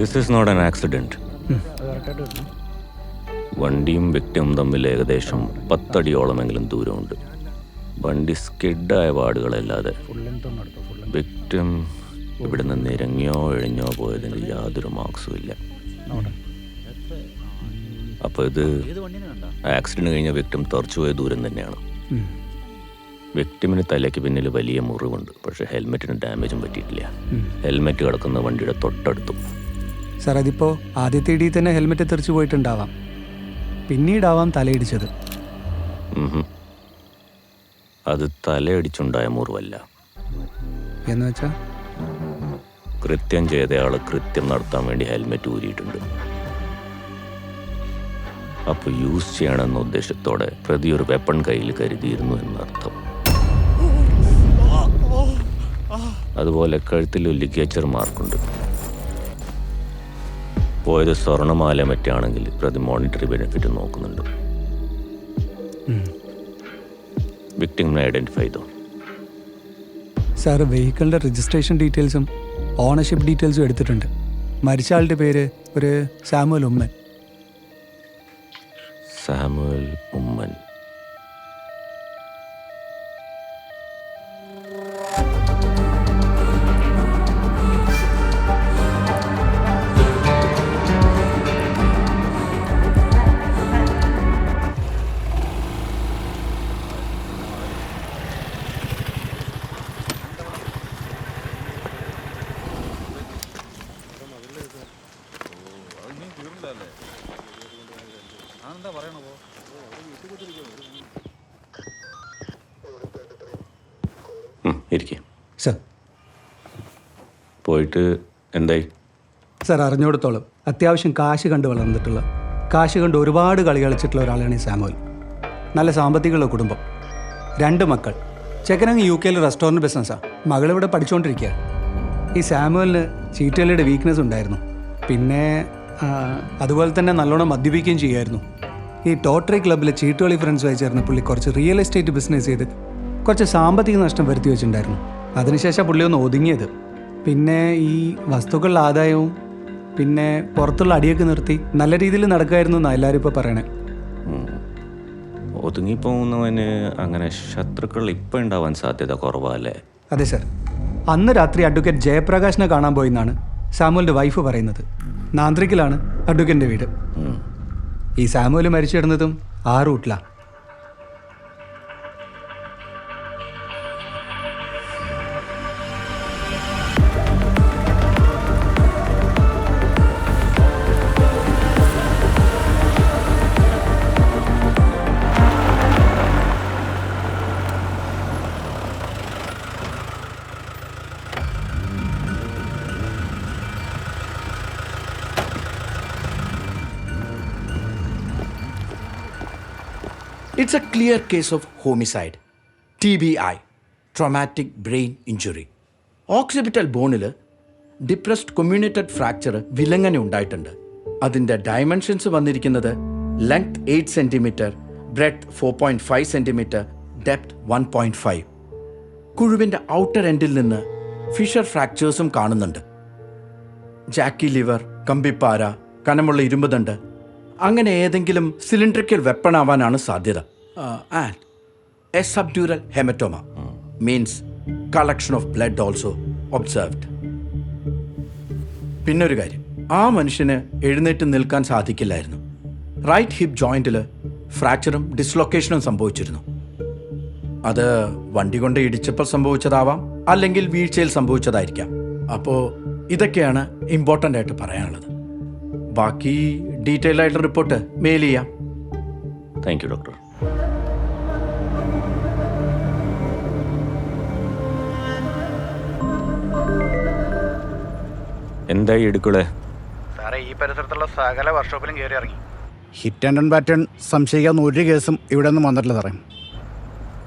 This is not an accident. വണ്ടിയും വ്യക്തിയും തമ്മിൽ ഏകദേശം 10 അടിയോളമെങ്കിലും ദൂരമുണ്ട്. വണ്ടി സ്കിഡായ പാടുകളല്ലാതെ വ്യക്തിം ഇവിടെ നിന്ന് ഇറങ്ങിയോ ഇഴഞ്ഞോ പോയതിന് യാതൊരു മാർക്സും ഇല്ല. അപ്പോൾ ഇത് ആക്സിഡന്റ് കഴിഞ്ഞ വ്യക്തിം തെറിച്ചുപോയ ദൂരം തന്നെയാണ്. വ്യക്തിമിന് തലയ്ക്ക് പിന്നിൽ വലിയ മുറിവുണ്ട്, പക്ഷേ ഹെൽമെറ്റിന് ഡാമേജും പറ്റിയിട്ടില്ല. ഹെൽമെറ്റ് കിടക്കുന്ന വണ്ടിയുടെ തൊട്ടടുത്തും. സാർ, അതിപ്പോൾ ആദ്യത്തെ ഇടിയിൽ തന്നെ ഹെൽമെറ്റ് തെറിച്ചു പോയിട്ടുണ്ടാവാം, പിന്നീടാവാം തലയിടിച്ചത്. അത് തലയടിച്ചുണ്ടായ മുറിവല്ല. എന്ന് വെച്ചാൽ കൃത്യം ചെയ്തയാൾ കൃത്യം നടത്താൻ വേണ്ടി ഹെൽമെറ്റ് ഊരിയിട്ടുണ്ട്. അപ്പോൾ യൂസ് ചെയ്യണമെന്ന ഉദ്ദേശത്തോടെ പ്രതി ഒരു വെപ്പൺ കയ്യിൽ കരുതിയിരുന്നു എന്നർത്ഥം. അതുപോലെ കഴുത്തിൽ ഒരു ലിഗേച്ചർ മാർക്കുണ്ട്. പോയത് സ്വർണ്ണമാല മറ്റാണെങ്കിൽ പ്രതി മോണിറ്ററി ബെനിഫിറ്റ് നോക്കുന്നുണ്ട്. വിക്ടിമിനെ ഐഡന്റിഫൈ ചെയ്തോ? സാർ, വെഹിക്കിളിൻ്റെ രജിസ്ട്രേഷൻ ഡീറ്റെയിൽസും ഓണർഷിപ്പ് ഡീറ്റെയിൽസും എടുത്തിട്ടുണ്ട്. മരിച്ച ആളുടെ പേര് ഒരു Samuel Oommen. Samuel Oommen. Sir, പോയിട്ട് എന്തായി? സാർ, അറിഞ്ഞുകൊടുത്തോളം അത്യാവശ്യം കാശ് കണ്ട് വളർന്നിട്ടുള്ള, കാശ് കണ്ട് ഒരുപാട് കളി കളിച്ചിട്ടുള്ള ഒരാളാണ് ഈ സാമുവൽ. നല്ല സാമ്പത്തികമുള്ള കുടുംബം, 2 മക്കൾ. ചെക്കനങ്ങ് UK റെസ്റ്റോറൻറ്റ് ബിസിനസ്സാണ്. മകളിവിടെ പഠിച്ചുകൊണ്ടിരിക്കുക. ഈ സാമുവലിന് ചീട്ടുകളിയുടെ വീക്ക്നെസ് ഉണ്ടായിരുന്നു. പിന്നെ അതുപോലെ തന്നെ നല്ലോണം മദ്യപിക്കുകയും ചെയ്യുമായിരുന്നു. ഈ ടോട്ടറി ക്ലബ്ബിലെ ചീട്ടുകളി ഫ്രണ്ട്സുമായി ചേർന്ന് പുള്ളി കുറച്ച് റിയൽ എസ്റ്റേറ്റ് ബിസിനസ് ചെയ്ത് കുറച്ച് സാമ്പത്തിക നഷ്ടം വരുത്തി വെച്ചിട്ടുണ്ടായിരുന്നു. അതിനുശേഷം പുള്ളി ഒന്ന് ഒതുങ്ങിയത്. പിന്നെ ഈ വസ്തുക്കളുടെ ആദായവും പിന്നെ പുറത്തുള്ള അടിയൊക്കെ നിർത്തി നല്ല രീതിയിൽ നടക്കുമായിരുന്നു എന്നാണ് എല്ലാവരും ഇപ്പോൾ പറയണേ. ഒതുങ്ങിപ്പോകുന്നവന് അങ്ങനെ ശത്രുക്കൾ ഇപ്പം ഉണ്ടാവാൻ സാധ്യത കുറവല്ലേ? അതെ സാർ. അന്ന് രാത്രി അഡ്വക്കേറ്റ് ജയപ്രകാശിനെ കാണാൻ പോയിന്നാണ് സാമുവലിൻ്റെ വൈഫ് പറയുന്നത്. നാന്ത്രിക്കിലാണ് അഡ്വക്കേറ്റിൻ്റെ വീട്. ഈ സാമുവൽ മരിച്ചു കിടന്നതും ആ റൂട്ടിലാണ്. It's a clear case of homicide. TBI, traumatic brain injury. Occipital ബോണിൽ ഡിപ്രസ്ഡ് കൊമ്മ്യൂണേറ്റഡ് ഫ്രാക്ചർ വിലങ്ങനെ ഉണ്ടായിട്ടുണ്ട്. അതിൻ്റെ ഡയമെൻഷൻസ് വന്നിരിക്കുന്നത് length 8 centimetre, breadth 4.5 centimetre, depth 1.5. കുഴുവിൻ്റെ ഔട്ടർ എൻഡിൽ നിന്ന് ഫിഷർ ഫ്രാക്ചേഴ്സും കാണുന്നുണ്ട്. ജാക്കി ലിവർ, കമ്പിപ്പാര, കനമുള്ള ഇരുമ്പുദണ്ട്, അങ്ങനെ ഏതെങ്കിലും സിലിണ്ട്രിക്കൽ വെപ്പൺ ആവാനാണ് സാധ്യത. And A subdural haematoma means collection of blood also observed. പിന്നൊരു കാര്യം, ആ മനുഷ്യന് എഴുന്നേറ്റ് നിൽക്കാൻ സാധിക്കില്ലായിരുന്നു. റൈറ്റ് ഹിപ്പ് ജോയിന്റിൽ ഫ്രാക്ചറും ഡിസ്ലൊക്കേഷനും സംഭവിച്ചിരുന്നു. അത് വണ്ടി കൊണ്ട് ഇടിച്ചപ്പോൾ സംഭവിച്ചതാവാം, അല്ലെങ്കിൽ വീഴ്ചയിൽ സംഭവിച്ചതായിരിക്കാം. അപ്പോൾ ഇതൊക്കെയാണ് ഇമ്പോർട്ടൻ്റ് ആയിട്ട് പറയാനുള്ളത്. ബാക്കി ഡീറ്റെയിൽ ആയിട്ടുള്ള റിപ്പോർട്ട് മെയിൽ ചെയ്യാം. Thank you doctor. എന്തായി എടുക്കളെ? സാറേ, ഈ പരിസരത്തുള്ള സകല വർക്ക്ഷോപ്പിലും കയറി ഇറങ്ങി. ഹിറ്റ് ആൻഡ് റൺ പാറ്റേൺ സംശയിക്കാവുന്ന ഒരു കേസും ഇവിടെ ഒന്നും വന്നിട്ടില്ല സാറേ.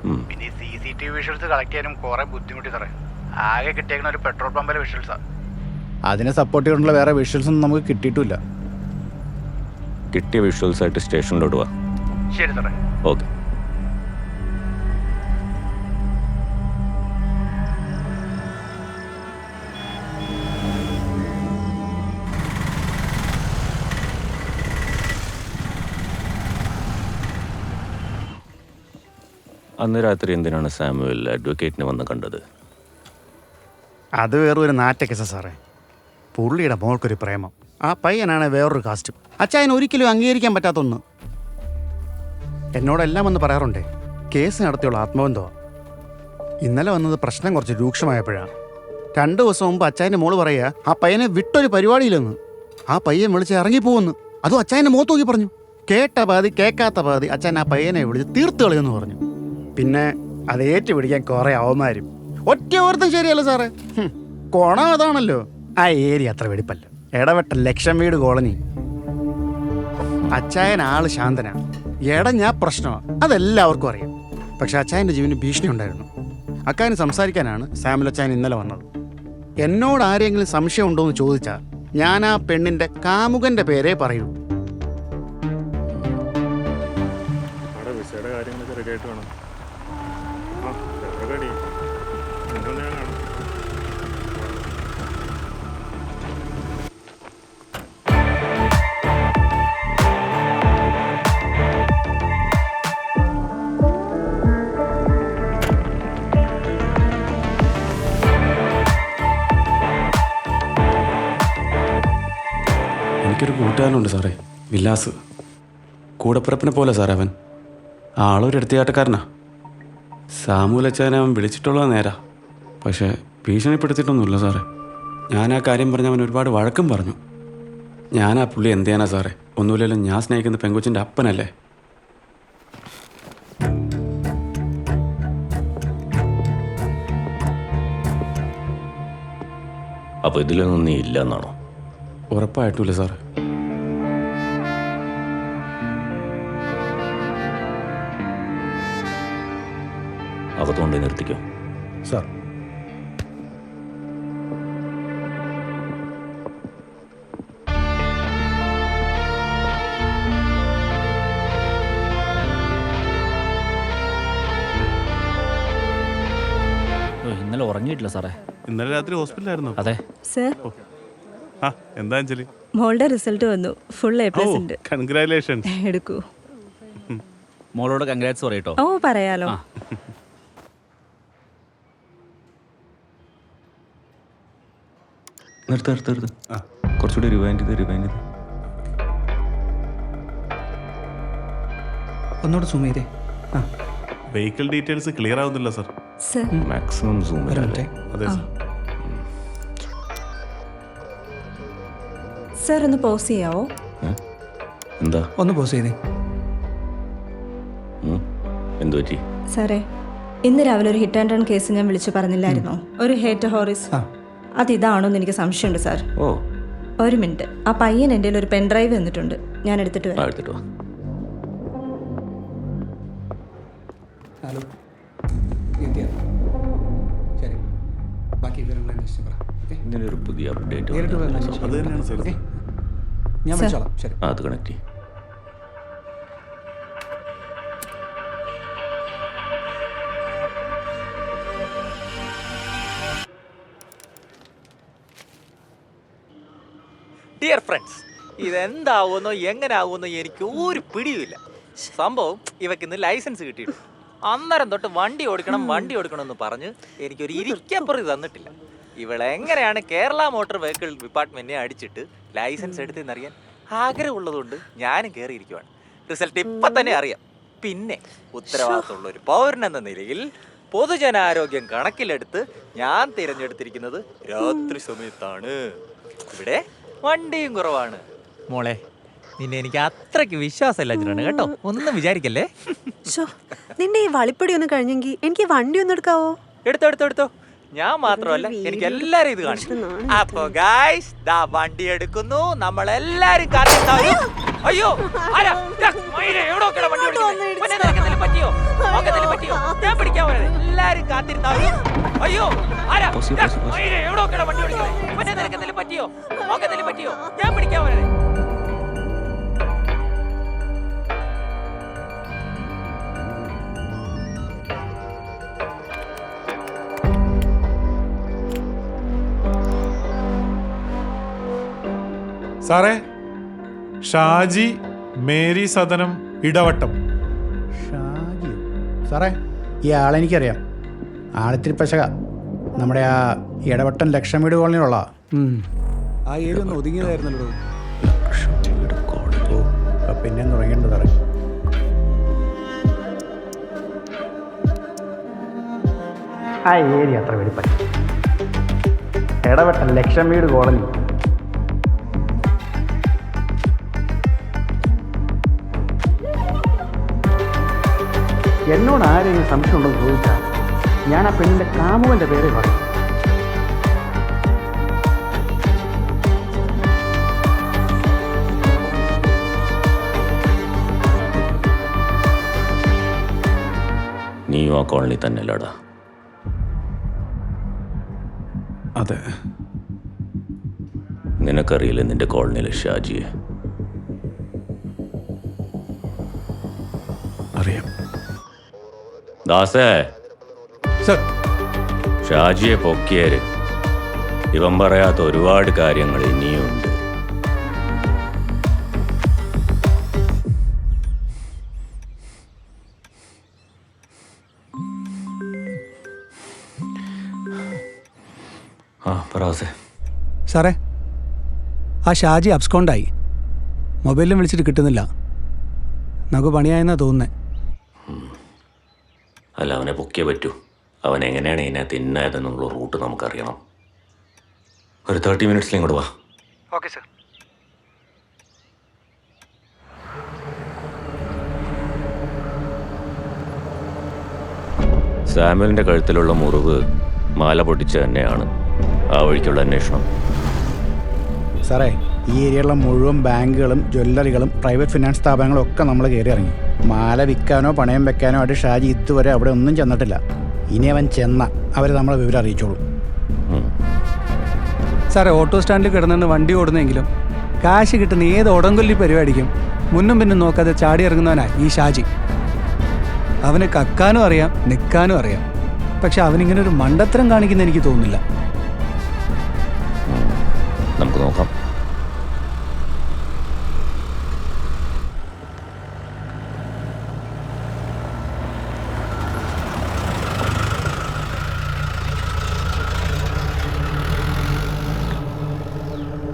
ഉം. പിന്നെ CCTV വിഷ്വൽസ് കളക്ട് ചെയ്യാനും കുറേ ബുദ്ധിമുട്ടി സാറേ. ആകെ കിട്ടിയേക്കുന്ന ഒരു പെട്രോൾ പമ്പിലെ വിഷ്വൽസാണ്. അതിനെ സപ്പോർട്ട് ചെയ്തിട്ടുള്ള വേറെ വിഷ്വൽസ് ഒന്നും നമുക്ക് കിട്ടിയിട്ടില്ല. കിട്ടിയ വിഷ്വൽസായിട്ട് സ്റ്റേഷനിലോട്ട് വാ. ശരി സാറേ. ഓക്കെ. അന്ന് രാത്രി എന്തിനാണ് സാമുവൽ അഡ്വക്കേറ്റിനെ വന്ന് കണ്ടത്? അത് വേറൊരു നാറ്റ കേസാ സാറേ. പുള്ളിയുടെ മോൾക്കൊരു പ്രേമം. ആ പയ്യനാണ് വേറൊരു കാസ്റ്റും. അച്ചായൻ ഒരിക്കലും അംഗീകരിക്കാൻ പറ്റാത്ത ഒന്ന്. എന്നോടെല്ലാം ഒന്ന് പറയാറുണ്ടേ, കേസ് നടത്തിയുള്ള ആത്മബന്ധമാണ്. ഇന്നലെ വന്നത് പ്രശ്നം കുറച്ച് രൂക്ഷമായപ്പോഴാണ്. 2 ദിവസം മുമ്പ് അച്ചായൻ്റെ മോള് പറയുക ആ പയ്യനെ വിട്ടൊരു പരിപാടിയിലെന്ന്. ആ പയ്യൻ വിളിച്ച് ഇറങ്ങിപ്പോവെന്ന്. അതും അച്ചായൻ്റെ മുഖത്ത് നോക്കി പറഞ്ഞു. കേട്ട പാതി കേൾക്കാത്ത പാതി അച്ചായൻ ആ പയ്യനെ വിളിച്ച് തീർത്ത് കളയെന്ന് പറഞ്ഞു. പിന്നെ അത് ഏറ്റുപിടിക്കാൻ കുറേ അവന്മാരും. ഒറ്റ ഓർത്തും ശരിയല്ല സാറേ. കോണം അതാണല്ലോ. ആ ഏരിയ അത്ര വെടിപ്പല്ല. ഇടവെട്ട ലക്ഷം വീട് കോളനി. അച്ചായൻ ആള് ശാന്തനാ, ഇടഞ്ഞാ പ്രശ്നമാണ്. അതെല്ലാവർക്കും അറിയാം. പക്ഷെ അച്ചായൻ്റെ ജീവന് ഭീഷണി ഉണ്ടായിരുന്നു. അക്കാര്യം സംസാരിക്കാനാണ് സാമുൽ അച്ചായൻ ഇന്നലെ വന്നത്. എന്നോട് ആരെങ്കിലും സംശയം ഉണ്ടോ എന്ന് ചോദിച്ചാൽ ഞാൻ ആ പെണ്ണിൻ്റെ കാമുകൻ്റെ പേരേ പറയൂ. കാര്യങ്ങളൊക്കെ റെഡി ആയിട്ട് വേണം. റെഡി എനിക്കൊരു കൂട്ടുകാരനുണ്ട് സാറേ, വിലാസ്. കൂടപ്പിറപ്പിനെ പോലെ സാറേ അവൻ. ആളൊരു എടുത്തിയാട്ടക്കാരനാ. സാമുവൽ അച്ചായനെ അവൻ വിളിച്ചിട്ടുള്ളത് നേരാ, പക്ഷേ ഭീഷണിപ്പെടുത്തിയിട്ടൊന്നുമില്ല സാറേ. ഞാൻ ആ കാര്യം പറഞ്ഞ് അവൻ ഒരുപാട് വഴക്കും പറഞ്ഞു. ഞാൻ ആ പുള്ളി എന്ത് ചെയ്യാനാ സാറേ? ഒന്നുമില്ലല്ലോ, ഞാൻ സ്നേഹിക്കുന്ന പെങ്കൊച്ചിൻ്റെ അപ്പനല്ലേ. അപ്പോൾ ഇതിലൊന്നും നീ ഇല്ല എന്നാണോ? ഉറപ്പായിട്ടുമില്ല സാറേ. അകത്തുകൊണ്ട് നിർത്തിക്കോ സാർ. ഇന്നലെ ഉറങ്ങിയിട്ടില്ല സാറേ. ഇന്നലെ രാത്രി ഹോസ്പിറ്റലായിരുന്നു. അതെ സർ, ആ എന്താ അഞ്ജലി? മോളുടെ റിസൾട്ട് വന്നു. ഫുൾ A+ ഉണ്ട്. കൺഗ്രാറ്റുലേഷൻസ്. എടുക്കൂ. മോളോട് കൺഗ്രാറ്റ്സ് പറയട്ടോ. ഓ, പറയാലോ. നിർത്ത്. കുറച്ചുകൂടി റിവൈൻഡ് ചെയ്ത്. ഒന്നുകൂടെ സൂം ചെയ്തേ. ആ, വെഹിക്കിൾ ഡീറ്റെയിൽസ് ക്ലിയർ ആവുന്നില്ല സർ. സർ, മാക്സിമം സൂം ഒരു അല്ലേ? മിനിറ്റ്. അതെ സർ. സർ ഒന്ന് പോസ് ചെയ്യാവോ? എന്താ? ഒന്ന് പോസ് ചെയ്തേ. എന്തു പറ്റി? സാറേ, ഇന്ന് രാവിലെ ഒരു ഹിറ്റ് ആൻഡ് റൺ കേസ് ഞാൻ വിളിച്ചു പറഞ്ഞില്ലായിരുന്നോ? ഒരു ഹേറ്റ് ഹോറിസ്. ആ, അതിതാണോന്ന് എനിക്ക് സംശയമുണ്ട് സാർ. ഓ, ഒരു മിനിറ്റ്. ആ പയ്യൻ എൻ്റെ ഒരു പെൻഡ്രൈവ് തന്നിട്ടുണ്ട്, ഞാൻ എടുത്തിട്ട് വരാം. എടുത്തിട്ട് വാ. ഹലോ, ശരി. ബാക്കി വിവരങ്ങൾ അന്വേഷിച്ച് പറ. ഓക്കെ, ഇങ്ങനൊരു പുതിയ അപ്ഡേറ്റ് നേരിട്ട് പോയി അന്വേഷിച്ച് അത് തന്നെയാണ് സർ. ഓക്കെ, ഞാൻ വിളിച്ചോളാം. ശരി. അത് കണക്ട് ചെയ്യും. ഡിയർ ഫ്രണ്ട്സ്, ഇതെന്താവുമെന്നോ എങ്ങനെ ആവുമെന്നോ എനിക്ക് ഒരു പിടിയുമില്ല. സംഭവം ഇവക്ക് ഇന്ന് ലൈസൻസ് കിട്ടിയിട്ടു. അന്നേരം തൊട്ട് വണ്ടി ഓടിക്കണം എന്ന് പറഞ്ഞ് എനിക്കൊരു ഇരിക്കപ്പുറം തന്നിട്ടില്ല. ഇവളെങ്ങനെയാണ് കേരള മോട്ടോർ വെഹിക്കിൾ ഡിപ്പാർട്ട്മെന്റിനെ അടിച്ചിട്ട് ലൈസൻസ് എടുത്തെന്നറിയാൻ ആഗ്രഹമുള്ളതുകൊണ്ട് ഞാനും കയറിയിരിക്കുവാണ്. റിസൾട്ട് ഇപ്പം തന്നെ അറിയാം. പിന്നെ ഉത്തരവാദിത്തമുള്ള ഒരു പൗരൻ എന്ന നിലയിൽ പൊതുജനാരോഗ്യം കണക്കിലെടുത്ത് ഞാൻ തിരഞ്ഞെടുത്തിരിക്കുന്നത് രാത്രി സമയത്താണ്. ഇവിടെ വണ്ടിയും കുറവാണ്. മോളെ, നിന്നെ എനിക്ക് അത്രയ്ക്ക് വിശ്വാസമില്ല കേട്ടോ, ഒന്നും വിചാരിക്കല്ലേ. നിന്റെ ഈ വളിപ്പടി ഒന്ന് കഴിഞ്ഞെങ്കിൽ എനിക്ക് വണ്ടി ഒന്ന് എടുക്കാവോ? എടുത്തോ. ഞാൻ മാത്രമല്ല, എനിക്ക് എല്ലാരും ഇത് കാണിച്ചു. അപ്പൊ ഗായ്സ്, ദാ വണ്ടി എടുക്കുന്നു. നമ്മളെല്ലാരും കാത്തിരുന്നവരും അയ്യോ ആരാ എവിടെ വണ്ടി ഓടിക്കുന്നത്? ഇവനെ നിനക്ക് എന്തെങ്കിലും പറ്റിയോ? മോക്ക് എന്തെങ്കിലും പറ്റിയോ? ഞാൻ പിടിക്കാൻ വരാതെ എല്ലാരും കാത്തിരുന്ന അയ്യോ ആരാ എവിടെ വണ്ടി ഓടിക്കുന്നത്? ഇവനെ നിനക്ക് എന്തെങ്കിലും പറ്റിയോ? മോക്ക് എന്തെങ്കിലും പറ്റിയോ? ഞാൻ പിടിക്കാൻ വരാതെ. സാറേ, ഷാജി മേരി സദനം ഇടവട്ടം. ഷാജി സാറേ, ഈ ആളെനിക്കറിയാം. ആളിത്തിരി പശക. നമ്മുടെ ആ ഇടവട്ടം ലക്ഷം വീട് കോളനിയിലുള്ള ആ ഏരിയ ഒന്ന് ഒതുങ്ങിയതായിരുന്നല്ലോ. പിന്നെ തുടങ്ങിയിട്ടുണ്ട് സാറേ. ആ ഏരിയ അത്ര വെടിപ്പല്ല. ഇടവട്ടം ലക്ഷം വീട് കോളനി. എന്നോട് ആരെങ്കിലും സംശയം ഉണ്ടെന്ന് ചോദിച്ചാൽ ഞാൻ ആ പെണ്ണിൻ്റെ കാമുകൻ്റെ പേര് പറയും. നീയും ആ കോളനി തന്നെ അല്ലടാ? അതെ. നിനക്കറിയില്ലേ നിന്റെ കോളനിയിലെ ഷാജിയെ? അറിയാം. ദാസേ, സർ, ഷാജിയെ പൊക്കിയേര്. ഇവൻ പറയാത്ത ഒരുപാട് കാര്യങ്ങൾ ഇനിയുണ്ട്. പറാസേ. സാറേ, ആ ഷാജി അബ്സ്കോണ്ടായി. മൊബൈലിലും വിളിച്ചിട്ട് കിട്ടുന്നില്ല. നമുക്ക് പണിയായെന്നാ തോന്നുന്നത്. അല്ല, അവനെ പൊക്കിയേ പറ്റൂ. അവൻ എങ്ങനെയാണ് ഇതിനകത്ത് ഇന്നായതെന്നുള്ള റൂട്ട് നമുക്കറിയണം. ഒരു 30 മിനിറ്റ്സിൽ ഇങ്ങോട്ട് വാ. Okay sir. സാമുവലിൻ്റെ കഴുത്തിലുള്ള മുറിവ് മാല പൊട്ടിച്ച തന്നെയാണ്. ആ വഴിക്കുള്ള അന്വേഷണം. സാറേ, ഈ ഏരിയയിലുള്ള മുഴുവൻ ബാങ്കുകളും ജ്വല്ലറികളും പ്രൈവറ്റ് ഫിനാൻസ് സ്ഥാപനങ്ങളും ഒക്കെ നമ്മൾ കയറി ഇറങ്ങി. മാല വിൽക്കാനോ പണയം വെക്കാനോ ആയിട്ട് ഷാജി ഇതുവരെ അവിടെ ഒന്നും ചെന്നിട്ടില്ല. ഇനി അവൻ ചെന്ന അവർ നമ്മളെ വിവരം അറിയിച്ചോളും. സാറേ, ഓട്ടോ സ്റ്റാൻഡിൽ കിടന്നുകൊണ്ട് വണ്ടി ഓടുന്നെങ്കിലും കാശ് കിട്ടുന്ന ഏത് ഉടങ്കൊല്ലി പരിപാടിക്കും മുന്നും പിന്നും നോക്കാതെ ചാടി ഇറങ്ങുന്നവനാ ഈ ഷാജി. അവന് കക്കാനും അറിയാം, നിൽക്കാനും അറിയാം. പക്ഷെ അവനിങ്ങനെ ഒരു മണ്ടത്തരം കാണിക്കുന്ന എനിക്ക് തോന്നുന്നില്ല. നമുക്ക് നോക്കാം.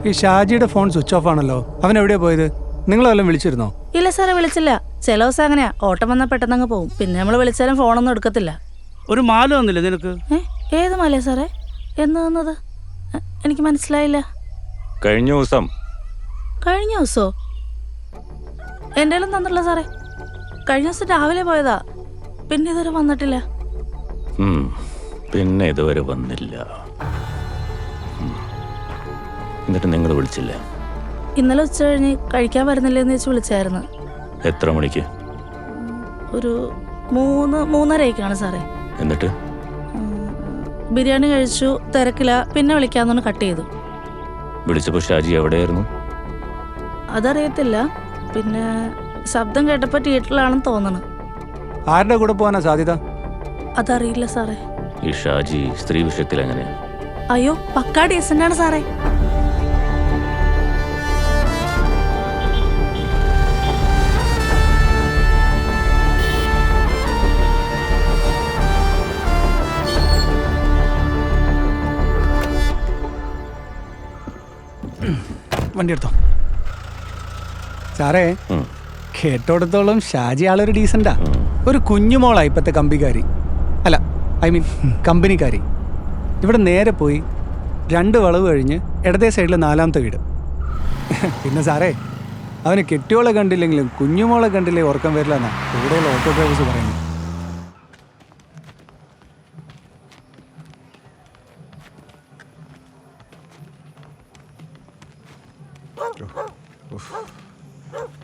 ഈ ഷാജിയുടെ ഫോൺ സ്വിച്ച് ഓഫ് ആണല്ലോ. അവൻ എവിടെയാ പോയത്? നിങ്ങൾ വല്ലതും വിളിച്ചിരുന്നോ? ഇല്ല സാറേ, വിളിച്ചില്ല. ചില ദിവസം അങ്ങനെയാ, ഓട്ടം വന്നാൽ പെട്ടെന്ന് പോകും. പിന്നെ നമ്മൾ വിളിച്ചാലും ഫോണൊന്നും എടുക്കത്തില്ല. ഒരു മാല വന്നില്ലേ നിനക്ക്? ഏത് മാലയാ സാറേ? എന്ന് തന്നത് എനിക്ക് മനസ്സിലായില്ല. കഴിഞ്ഞ ദിവസം. കഴിഞ്ഞ ദിവസോ? എൻ്റെ കയ്യിലും തന്നിട്ടില്ല സാറേ. കഴിഞ്ഞ ദിവസം രാവിലെ പോയതാ. പിന്നെ ഇതുവരെ വന്നിട്ടില്ല. പിന്നെ ഇതുവരെ വന്നില്ല. എന്നിട്ട് നിങ്ങൾ വിളിച്ചില്ലേ? ഇന്നലെ ഉച്ച കഴിഞ്ഞ് കഴിക്കാൻ വരുന്നില്ലെന്ന് വെച്ച് വിളിച്ചായിരുന്നു. എത്ര മണിക്ക്? ഒരു 3:30 സാറേ. എന്നിട്ട് ബിരിയാണി കഴിച്ചു, തിരക്കില്ല, പിന്നെ വിളിക്കാമെന്ന് കട്ട് ചെയ്തു. വിളിച്ചപ്പോൾ ഷാജി എവിടെയായിരുന്നു? അതറിയത്തില്ല. പിന്നെ ശബ്ദം കേട്ടപ്പോൾ തിയേറ്ററിലാണെന്ന് തോന്നണം. ആരുടെ കൂടെ പോകാനാ സാധ്യത? അതറിയില്ല സാറേ. ഈ ഷാജി സ്ത്രീ വിഷയത്തിൽ എങ്ങനെയാ? അയ്യോ, പക്കാ ഡീസൻ്റ് ആണ് സാറേ. വണ്ടി എടുത്തോ സാറേ. കേട്ടോടത്തോളം ഷാജി ആളൊരു ഡീസൻ്റാ. ഒരു കുഞ്ഞുമോളാ ഇപ്പോഴത്തെ കമ്പിക്കാരി. അല്ല, കമ്പനിക്കാരി. ഇവിടെ നേരെ പോയി 2 വളവ് കഴിഞ്ഞ് ഇടതേ സൈഡിൽ 4ാമത്തെ വീട്. പിന്നെ സാറേ, അവന് കെട്ടിയോളെ കണ്ടില്ലെങ്കിലും കുഞ്ഞുമോളെ കണ്ടില്ലേ ഉറക്കം വരില്ല എന്നാ ഇവിടെയുള്ള ഓട്ടോ ഡ്രൈവേഴ്സ് പറയുന്നത്.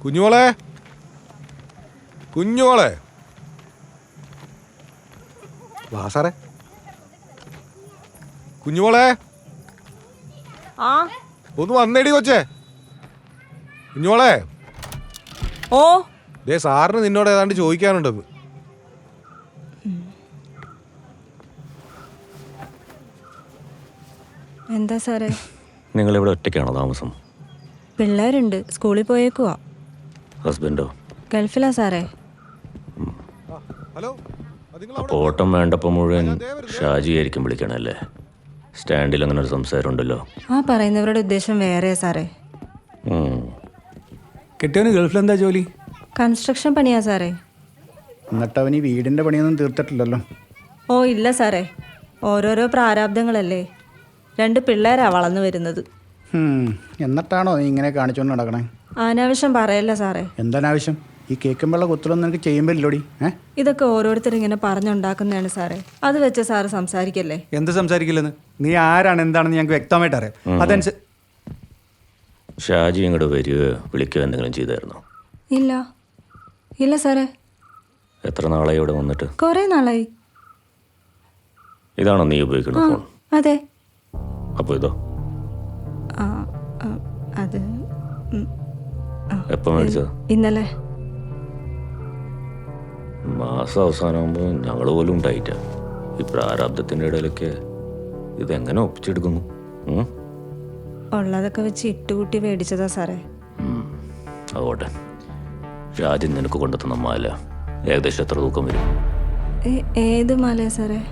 കുഞ്ഞുമോളെ, കുഞ്ഞുമോളെ, വാ സാറേ. കുഞ്ഞുമോളെ, ആ ഒന്ന് വന്നേടി കൊച്ചേ. കുഞ്ഞുമോളെ, ഓ ദേ സാറിന് നിന്നോട് ഏതാണ്ട് ചോദിക്കാനുണ്ടെന്ന്. എന്താ സാറേ? നിങ്ങളിവിടെ ഒറ്റയ്ക്കാണോ താമസം? പിള്ളേരുണ്ട്, സ്കൂളിൽ പോയേക്കുവാ. ഹസ്ബൻഡോ? ഗൾഫിലാ സാറേ. ഹലോ, അപ്പോൾ ഓട്ടം വേണ്ടപ്പോൾ മുഴുവൻ ഷാജിയായിരിക്കും വിളിക്കണല്ലേ? സ്റ്റാൻഡിൽ അങ്ങനെ ഒരു സംസാരം ഉണ്ടല്ലോ. ആ പറയുന്നവരുടെ ഉദ്ദേശം വേറെയാ സാറേ. കെട്ടിയവന് ഗൾഫിലെന്താ ജോലി? കൺസ്ട്രക്ഷൻ പണിയാ സാറേ. എന്നിട്ട് അവൻ ഈ വീടിൻ്റെ പണിയൊന്നും തീർത്തിട്ടില്ലല്ലോ. ഓ ഇല്ല സാറേ, ഓരോരോ പ്രാരാബ്ദങ്ങളല്ലേ. 2 പിള്ളേരാ വളർന്നു വരുന്നത്. എന്നിട്ടാണോ നീ ഇങ്ങനെ കാണിച്ചുകൊണ്ട് നടക്കണേ? അനാവശ്യം പറയല്ല സാറേ. എന്താനാവശ്യം? ഈ കേക്കും വെള്ള കുത്തലൊന്നും നിനക്ക് ചെയ്യുമ്പോഴല്ലോടി. ഇതൊക്കെ ഓരോരുത്തർ ഇങ്ങനെ പറഞ്ഞുണ്ടാക്കുന്നതാണ് സാറേ. അത് വെച്ച് സാറ് സംസാരിക്കല്ലേ. എന്ത് സംസാരിക്കില്ലെന്ന്? നീ ആരാണ് എന്താണെന്ന് ഞങ്ങൾക്ക് വ്യക്തമായിട്ട് അറിയാം. അതനുസരിച്ച് ഷാജി ഇങ്ങോട്ട് വരികയോ വിളിക്കുകയോ എന്തെങ്കിലും ചെയ്തായിരുന്നോ? ഇല്ല ഇല്ല സാറേ. എത്ര നാളായി ഇവിടെ വന്നിട്ട്? കുറേ നാളായി. ഇതാണോ നീ ഉപയോഗിക്കുന്ന ഫോൺ? അതെ. അപ്പോൾ ഇതോ? അത് എപ്പോൾ മേടിച്ചത്? ഇന്നലെ. മാസം അവസാനമാകുമ്പോൾ ഞങ്ങൾ പോലും ഉണ്ടായിട്ട. ഈ പ്രാരാബ്ദത്തിൻ്റെ ഇടയിലൊക്കെ ഇതെങ്ങനെ ഒപ്പിച്ചെടുക്കുന്നു? ഉള്ളതൊക്കെ വെച്ച് ഇട്ടുകൂട്ടി മേടിച്ചതാ സാറേ. അതുകൊട്ടെ. ഷാജി നിനക്ക് കൊണ്ടുത്തന്ന മാല ഏകദേശം എത്ര തൂക്കം വരും? ഏത് മാലയാ സാറേ?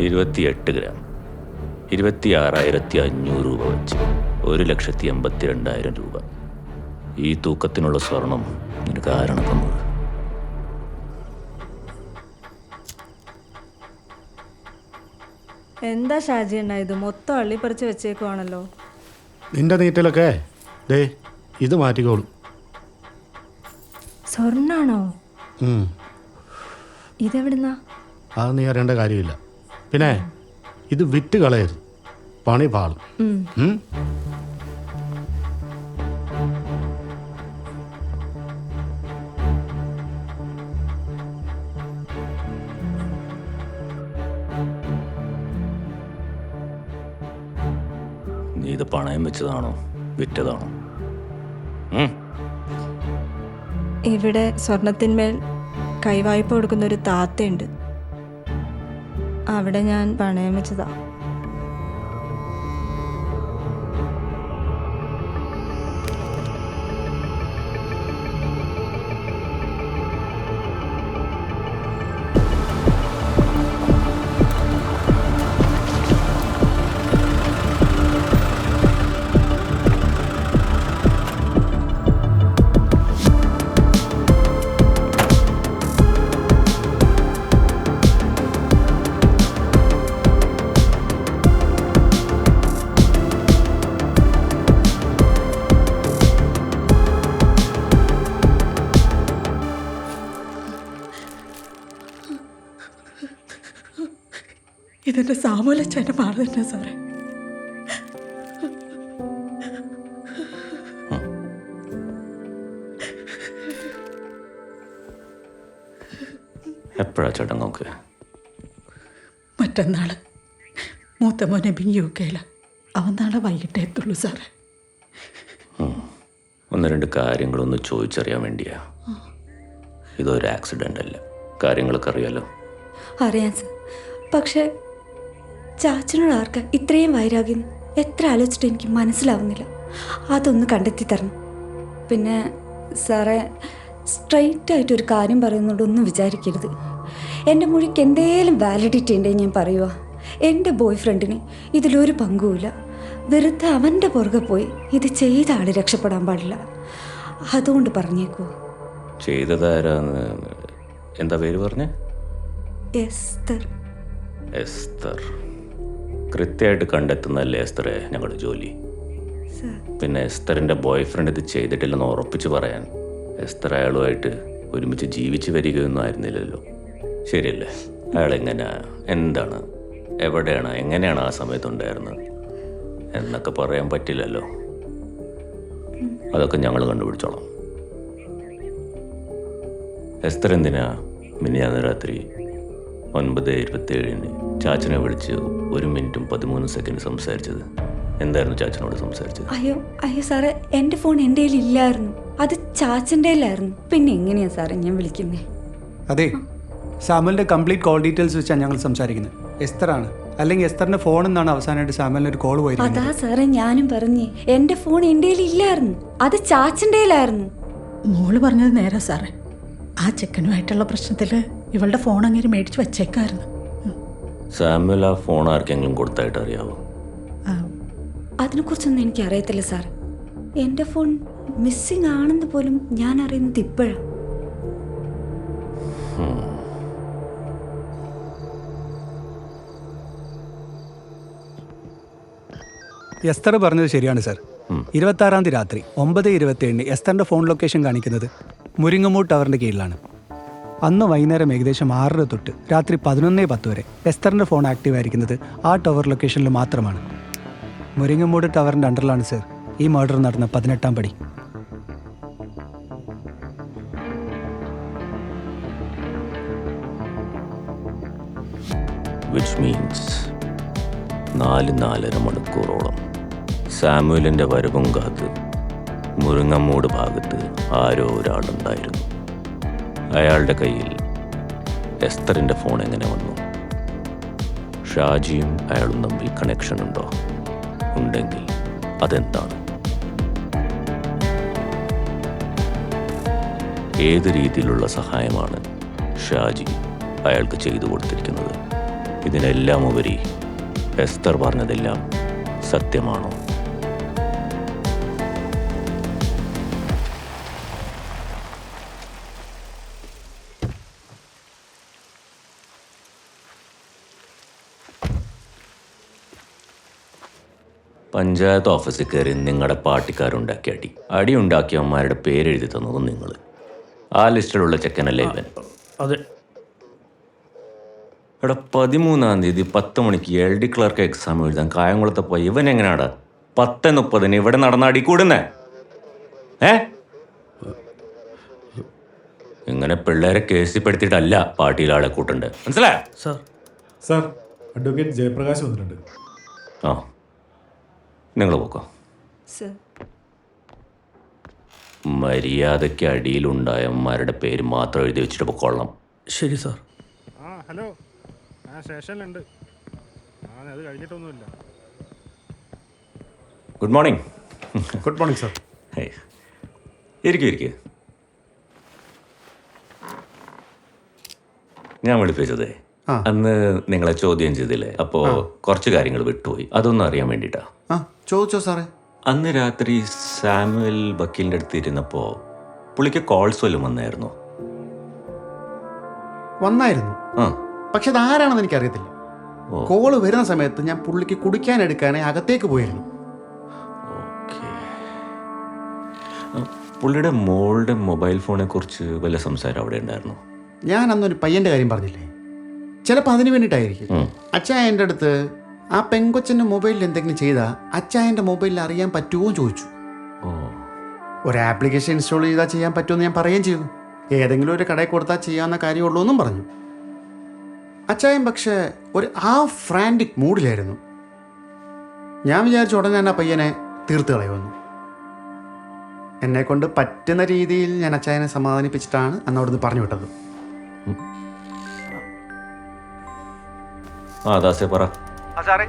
28 ഗ്രാം, 26,500 രൂപ വെച്ച് 1,82,000 രൂപ. ഈ തൂക്കത്തിനുള്ള സ്വർണം നിനക്ക് ആരാണ് തന്നത്? എന്താ ഷാജി എണ്ണ ഇത് മൊത്തം അള്ളിപ്പറിച്ച് വെച്ചേക്കുവാണല്ലോ. നിന്റെ നീറ്റിലൊക്കെ ദേ ഇത് മാറ്റിക്കോളും. സ്വർണ്ണാണോ? ഇതെവിടുന്നാ? അത് നീ അറിയേണ്ട കാര്യമില്ല. പിന്നെ ഇത് വിറ്റ് കളയരുത്, പണി പാളും. നീ ഇത് പണയം വെച്ചതാണോ വിറ്റതാണോ? ഇവിടെ സ്വർണത്തിന്മേൽ കൈവായ്പ കൊടുക്കുന്ന ഒരു താത്തയുണ്ട്. അവിടെ ഞാൻ പണയം വെച്ചതാ. ഇതെന്റെ സാമൂലച്ചേട്ടൻ മാറുതന്നെ സാറേ. എപ്പോഴാ ചേട്ടൻ നോക്ക്? മറ്റന്നാള് മൂത്ത മോനെ UK-ല. അവൻ നാളെ വൈകിട്ടേ എത്തുള്ളൂ സാറേ. 1-2 കാര്യങ്ങളൊന്ന് ചോദിച്ചറിയാൻ വേണ്ടിയാ. ഇതൊരു ആക്സിഡൻ്റ് അല്ല, കാര്യങ്ങളൊക്കെ അറിയാലോ. അറിയാം സാർ. പക്ഷേ ചാച്ചനോട് ആർക്കാ ഇത്രയും വൈരാഗ്യം? എത്ര ആലോചിച്ചിട്ട് എനിക്ക് മനസ്സിലാവുന്നില്ല. അതൊന്ന് കണ്ടെത്തി തരണം. പിന്നെ സാറേ, സ്ട്രൈറ്റ് ആയിട്ടൊരു കാര്യം പറയുന്നതുകൊണ്ടൊന്നും വിചാരിക്കരുത്. എൻ്റെ മൊഴിക്ക് എന്തേലും വാലിഡിറ്റി ഉണ്ടെങ്കിൽ ഞാൻ പറയുക. എൻ്റെ ബോയ് ഫ്രണ്ടിന് ഇതിലൊരു പങ്കുമില്ല. വെറുതെ അവൻ്റെ പുറകെ പോയി ഇത് ചെയ്ത ആൾ രക്ഷപ്പെടാൻ പാടില്ല. അതുകൊണ്ട് പറഞ്ഞേക്കൂ. ചെയ്തതാരാന്ന്? എന്താ പേര് പറഞ്ഞേ? എസ്തർ. എസ്തർ. കൃത്യമായിട്ട് കണ്ടെത്തുന്നല്ലേ എസ്തറെ ഞങ്ങളുടെ ജോലി. പിന്നെ എസ്തറിൻ്റെ ബോയ് ഫ്രണ്ട് ഇത് ചെയ്തിട്ടില്ലെന്ന് ഉറപ്പിച്ച് പറയാൻ എസ്തർ അയാളുമായിട്ട് ഒരുമിച്ച് ജീവിച്ച് വരികയൊന്നും ആയിരുന്നില്ലല്ലോ. ശരിയല്ലേ? അയാൾ എങ്ങനെയാ, എന്താണ്, എവിടെയാണ്, എങ്ങനെയാണ് ആ സമയത്ത് ഉണ്ടായിരുന്നത്? എന്നൊക്കെ പറയാൻ പറ്റില്ലല്ലോ. അതൊക്കെ ഞങ്ങൾ കണ്ടുപിടിച്ചോളാം. എസ്തർ എന്തിനാ മിനിഞ്ഞാന്ന് രാത്രി 9:27 ചാച്ചനെ വിളിച്ച് 1 മിനിറ്റും 13 സെക്കൻഡ് സംസാരിച്ചത്? എന്തായിരുന്നു ചാച്ചനോട് സംസാരിച്ചത്? അയ്യോ സാറേ, എൻ്റെ ഫോൺ എൻ്റെ കയ്യിൽ ഇല്ലായിരുന്നു. അത് ചാച്ചൻ്റെ കയ്യിലായിരുന്നു. പിന്നെ എങ്ങനെയാ സാറേ ഞാൻ വിളിക്കുന്നത്? അതെ, സാമുലിൻ്റെ കംപ്ലീറ്റ് കോൾ ഡീറ്റെയിൽസ് വെച്ചാണ് ഞങ്ങൾ സംസാരിക്കുന്നത്. എസ്തറാണ്, അല്ലെങ്കിൽ എസ്തറിൻ്റെ ഫോണിൽ നിന്നാണ് അവസാനമായിട്ട് സാമുലിന് ഒരു കോൾ പോയിരുന്നത്. അതാ സാറേ ഞാനും പറഞ്ഞേ, എൻ്റെ ഫോൺ എൻ്റെ കയ്യിൽ ഇല്ലായിരുന്നു. അത് ചാച്ചൻ്റെ കയ്യിലായിരുന്നു. മോള് പറഞ്ഞത് നേരാ സാറേ. ആ ചെക്കനുമായിട്ടുള്ള പ്രശ്നത്തിൽ ഇവളുടെ ഫോൺ അങ്ങനെ മേടിച്ച് വെച്ചേക്കായിരുന്നു. സാമുൽ ആ ഫോൺ ആർക്കെങ്കിലും കൊടുത്തായിട്ട് അറിയാവോ? അതിനെക്കുറിച്ചൊന്നും എനിക്ക് അറിയത്തില്ല സാർ. എൻ്റെ ഫോൺ മിസ്സിങ് ആണെന്ന് പോലും ഞാൻ അറിയുന്നത് ഇപ്പോഴാണ്. എസ്തർ പറഞ്ഞത് ശരിയാണ് സാർ. 26-ാം തീയതി രാത്രി 9:27 എസ്തറിൻ്റെ ഫോൺ ലൊക്കേഷൻ കാണിക്കുന്നത് മുരിങ്ങമൂട് ടവറിൻ്റെ കീഴിലാണ്. അന്ന് വൈകുന്നേരം ഏകദേശം 6:30 തൊട്ട് രാത്രി 11:10 വരെ എസ്തറിൻ്റെ ഫോൺ ആക്റ്റീവ് ആയിരിക്കുന്നത് ആ ടവർ ലൊക്കേഷനിൽ മാത്രമാണ്. മുരിങ്ങമൂട് ടവറിൻ്റെ അണ്ടറിലാണ് സർ ഈ മർഡർ നടന്ന 18-ാം പടി. വിച്ച് മീൻസ് 4-4.5 മണിക്കൂറോളം സാമുവലിൻ്റെ വരവും കാത്ത് മുരിങ്ങമൂട് ഭാഗത്ത് ആരോ ഒരാളുണ്ടായിരുന്നു. അയാളുടെ കയ്യിൽ എസ്തറിൻ്റെ ഫോൺ എങ്ങനെ വന്നു? ഷാജിയും അയാളും തമ്മിൽ കണക്ഷൻ ഉണ്ടോ? ഉണ്ടെങ്കിൽ അതെന്താണ്? ഏത് രീതിയിലുള്ള സഹായമാണ് ഷാജി അയാൾക്ക് ചെയ്തു കൊടുത്തിരിക്കുന്നത്? ഇതിനെല്ലാം ഉപരി എസ്തർ പറഞ്ഞതെല്ലാം സത്യമാണോ? പഞ്ചായത്ത് ഓഫീസിൽ കയറി നിങ്ങളുടെ പാർട്ടിക്കാരുണ്ടാക്കിയ അടി ഉണ്ടാക്കിയവന്മാരുടെ പേരെഴുതി തന്നതും നിങ്ങൾ. ആ ലിസ്റ്റിലുള്ള ചെക്കനല്ലേ ഇവൻ? അതെ. എടാ, 13-ാം തീയതി 10 മണിക്ക് LD ക്ലർക്ക് എക്സാം എഴുതാൻ കായംകുളത്തെ പോയി ഇവൻ എങ്ങനെയാടാ 10:30 ഇവിടെ നടന്ന അടി കൂടുന്നേ? ഇങ്ങനെ പിള്ളേരെ കേസിപ്പെടുത്തിയിട്ടല്ല പാർട്ടിയിൽ ആളെ കൂട്ടുണ്ട്, മനസ്സിലായോ? സാർ, അഡ്വക്കേറ്റ് ജയപ്രകാശ് വന്നിട്ടുണ്ട്. ആ, നിങ്ങൾ പോക്കോ. സർ, മര്യാദയ്ക്ക് അടിയിലുണ്ടായവന്മാരുടെ പേര് മാത്രം എഴുതി വെച്ചിട്ട് പൊക്കോളണം. ശരി സാർ. ഹലോ, സ്റ്റേഷനിലുണ്ട്. അത് കഴിഞ്ഞിട്ടൊന്നുമില്ല. Good morning. Good morning sir. ഇരിക്കൂ. ഞാൻ വിളിപ്പിച്ചതേ അന്ന് നിങ്ങളെ ചോദ്യം ചെയ്തില്ലേ, അപ്പോൾ കുറച്ച് കാര്യങ്ങൾ വിട്ടുപോയി. അതൊന്നും അറിയാൻ വേണ്ടിയിട്ടാ. ചോദിച്ചോ സാറേ. അന്ന് രാത്രി സാമുവൽ വക്കീലിൻ്റെ അടുത്ത് ഇരുന്നപ്പോൾ പുള്ളിക്ക് കോൾസ് വല്ലതും വന്നായിരുന്നു? വന്നായിരുന്നു, പക്ഷെ അത് ആരാണെന്ന് എനിക്കറിയത്തില്ല. കോള് വരുന്ന സമയത്ത് ഞാൻ പുള്ളിക്ക് കുടിക്കാൻ എടുക്കാനേ അകത്തേക്ക് പോയിരുന്നു. പുള്ളിയുടെ മോളുടെ മൊബൈൽ ഫോണെ കുറിച്ച് വല്ല സംസാരം അവിടെ ഉണ്ടായിരുന്നു? ഞാൻ അന്നൊരു പയ്യൻ്റെ കാര്യം പറഞ്ഞില്ലേ, ചിലപ്പോൾ അതിന് വേണ്ടിയിട്ടായിരിക്കും. അച്ചായൻ്റെ അടുത്ത് ആ പെങ്കൊച്ചൻ്റെ മൊബൈലിൽ എന്തെങ്കിലും ചെയ്താൽ അച്ചായൻ്റെ മൊബൈലിൽ അറിയാൻ പറ്റുമോ ചോദിച്ചു. ഒരു ആപ്ലിക്കേഷൻ ഇൻസ്റ്റാൾ ചെയ്താൽ ചെയ്യാൻ പറ്റുമെന്ന് ഞാൻ പറയുകയും ചെയ്തു. ഏതെങ്കിലും ഒരു കടയിൽ കൊടുത്താൽ ചെയ്യാവുന്ന കാര്യമുള്ളൂ എന്നും പറഞ്ഞു. അച്ചായൻ പക്ഷേ ഒരു ഹാഫ് ഫ്രാൻറ്റിക് മൂഡിലായിരുന്നു. ഞാൻ വിചാരിച്ച ഉടനെ തന്നെ ആ പയ്യനെ തീർത്ത് കളയുമെന്നു. എന്നെക്കൊണ്ട് പറ്റുന്ന രീതിയിൽ ഞാൻ അച്ചായനെ സമാധാനിപ്പിച്ചിട്ടാണ് അന്ന് അവിടുന്ന് പറഞ്ഞു വിട്ടത്. ദാസേ പറ. സാറേ,